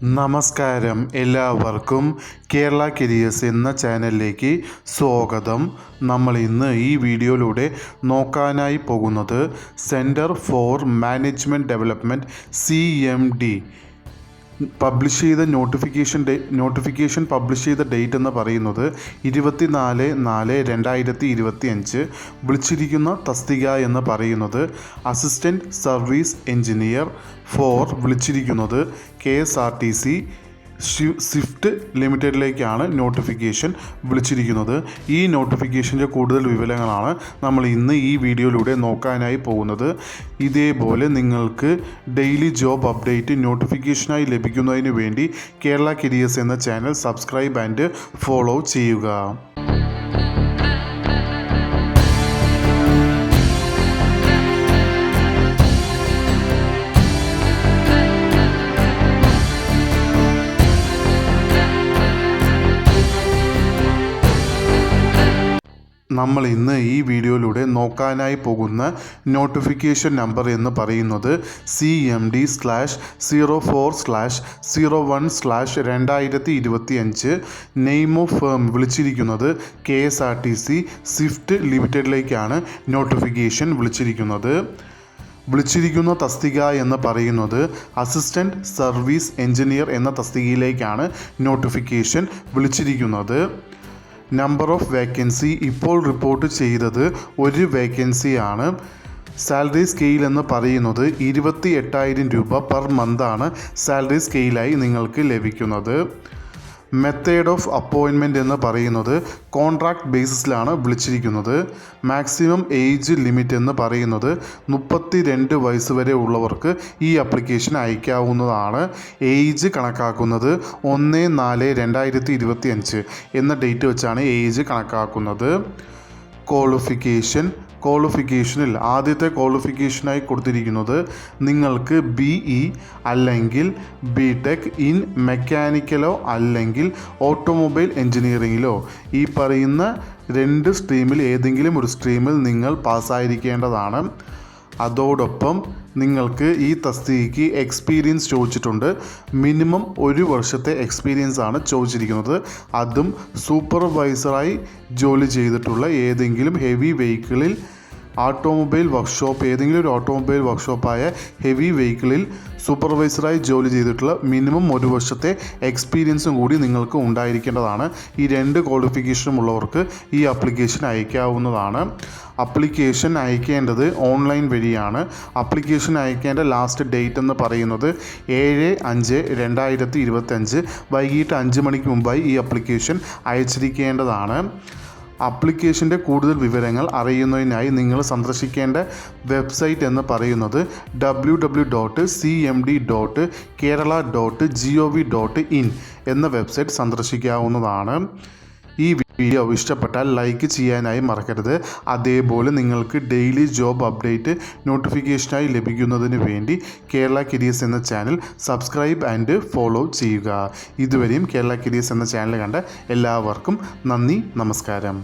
നമസ്കാരം, എല്ലാവർക്കും കേരള കരിയേഴ്സ് എന്ന ചാനലിലേക്ക് സ്വാഗതം. നമ്മൾ ഇന്ന് ഈ വീഡിയോയിലൂടെ നോക്കാനായി പോകുന്നത് centre for management development CMD publish ചെയ്ത നോട്ടിഫിക്കേഷൻ പബ്ലിഷ് ചെയ്ത ഡേറ്റ് എന്ന് പറയുന്നത് 24/4/2025. വിളിച്ചിരിക്കുന്ന തസ്തിക എന്ന് പറയുന്നത് അസിസ്റ്റൻറ്റ് സർവീസ് എഞ്ചിനീയർ ഫോർ വിളിച്ചിരിക്കുന്നത് KSRTC സ്വിഫ്റ്റ് ലിമിറ്റഡിലേക്കാണ് നോട്ടിഫിക്കേഷൻ വിളിച്ചിരിക്കുന്നത്. ഈ നോട്ടിഫിക്കേഷൻ്റെ കൂടുതൽ വിവരങ്ങളാണ് നമ്മൾ ഇന്ന് ഈ വീഡിയോയിലൂടെ നോക്കാനായി പോകുന്നത്. ഇതേപോലെ നിങ്ങൾക്ക് ഡെയിലി ജോബ് അപ്ഡേറ്റ് നോട്ടിഫിക്കേഷനായി ലഭിക്കുന്നതിന് വേണ്ടി കേരള കരിയേഴ്സ് എന്ന ചാനൽ സബ്സ്ക്രൈബ് ആൻഡ് ഫോളോ ചെയ്യുക. നമ്മൾ ഇന്ന് ഈ വീഡിയോയിലൂടെ നോക്കാനായി പോകുന്ന നോട്ടിഫിക്കേഷൻ നമ്പർ എന്ന് പറയുന്നത് CMD/04/01/2025. നെയിം ഓഫ് ഫേം വിളിച്ചിരിക്കുന്നത് KSRTC സ്വിഫ്റ്റ് ലിമിറ്റഡിലേക്കാണ് നോട്ടിഫിക്കേഷൻ വിളിച്ചിരിക്കുന്ന തസ്തിക എന്ന് പറയുന്നത് അസിസ്റ്റൻറ്റ് സർവീസ് എഞ്ചിനീയർ എന്ന തസ്തികയിലേക്കാണ് നോട്ടിഫിക്കേഷൻ വിളിച്ചിരിക്കുന്നത്. നമ്പർ ഓഫ് വേക്കൻസി ഇപ്പോൾ റിപ്പോർട്ട് ചെയ്തത് ഒരു വേക്കൻസിയാണ്. സാലറി സ്കെയിൽ എന്ന് പറയുന്നത് 28,000 രൂപ പെർ മന്താണ് സാലറി സ്കെയിലായി നിങ്ങൾക്ക് ലഭിക്കുന്നത്. മെത്തേഡ് ഓഫ് അപ്പോയിൻമെൻറ്റ് എന്ന് പറയുന്നത് കോൺട്രാക്ട് ബേസിസിലാണ് വിളിച്ചിരിക്കുന്നത്. മാക്സിമം ഏജ് ലിമിറ്റ് എന്ന് പറയുന്നത് 32 വയസ്സ് വരെ ഉള്ളവർക്ക് ഈ ആപ്ലിക്കേഷൻ അയക്കാവുന്നതാണ്. ഏജ് കണക്കാക്കുന്നത് 1/4/2025 എന്ന ഡേറ്റ് വെച്ചാണ് ഏജ് കണക്കാക്കുന്നത്. ക്വാളിഫിക്കേഷനിൽ ആദ്യത്തെ ക്വാളിഫിക്കേഷനായി കൊടുത്തിരിക്കുന്നത് നിങ്ങൾക്ക് BE അല്ലെങ്കിൽ BTech ഇൻ മെക്കാനിക്കലോ അല്ലെങ്കിൽ ഓട്ടോമൊബൈൽ എഞ്ചിനീയറിങ്ങിലോ ഈ പറയുന്ന 2 സ്ട്രീമിൽ ഏതെങ്കിലും ഒരു സ്ട്രീമിൽ നിങ്ങൾ പാസ്സായിരിക്കേണ്ടതാണ്. അതോടൊപ്പം നിങ്ങൾക്ക് ഈ തസ്തികയ്ക്ക് എക്സ്പീരിയൻസ് ചോദിച്ചിട്ടുണ്ട്. മിനിമം 1 വർഷത്തെ എക്സ്പീരിയൻസ് ആണ് ചോദിച്ചിരിക്കുന്നത്. അതും സൂപ്പർവൈസറായി ജോലി ചെയ്തിട്ടുള്ള ഏതെങ്കിലും ഹെവി വെഹിക്കിളിൽ ഏതെങ്കിലും ഒരു ഓട്ടോമൊബൈൽ വർക്ക്ഷോപ്പായ ഹെവി വെഹിക്കിളിൽ സൂപ്പർവൈസറായി ജോലി ചെയ്തിട്ടുള്ള മിനിമം 1 വർഷത്തെ എക്സ്പീരിയൻസും കൂടി നിങ്ങൾക്ക് ഉണ്ടായിരിക്കേണ്ടതാണ്. ഈ 2 ക്വാളിഫിക്കേഷനും ഉള്ളവർക്ക് ഈ ആപ്ലിക്കേഷൻ അയക്കാവുന്നതാണ്. ആപ്ലിക്കേഷൻ അയക്കേണ്ടത് ഓൺലൈൻ വഴിയാണ്. ആപ്ലിക്കേഷൻ അയക്കേണ്ട ലാസ്റ്റ് ഡേറ്റ് എന്ന് പറയുന്നത് 7/5/2025 വൈകിട്ട് 5 മണിക്ക് മുമ്പായി ഈ ആപ്ലിക്കേഷൻ അയച്ചിരിക്കേണ്ടതാണ്. ആപ്ലിക്കേഷൻ്റെ കൂടുതൽ വിവരങ്ങൾ അറിയുന്നതിനായി നിങ്ങൾ സന്ദർശിക്കേണ്ട വെബ്സൈറ്റ് എന്ന് പറയുന്നത് www.cmd.kerala.gov.in എന്ന വെബ്സൈറ്റ് സന്ദർശിക്കാവുന്നതാണ്. ഈ വീഡിയോ ഇഷ്ടപ്പെട്ടാൽ ലൈക്ക് ചെയ്യാനായി മറക്കരുത്. അതേപോലെ നിങ്ങൾക്ക് ഡെയിലി ജോബ് അപ്ഡേറ്റ് നോട്ടിഫിക്കേഷനായി ലഭിക്കുന്നതിന് വേണ്ടി കേരള കരിയേഴ്സ് എന്ന ചാനൽ സബ്സ്ക്രൈബ് ആൻഡ് ഫോളോ ചെയ്യുക. ഇതുവരെയും കേരള കരിയേഴ്സ് എന്ന ചാനൽ കണ്ട എല്ലാവർക്കും നന്ദി, നമസ്കാരം.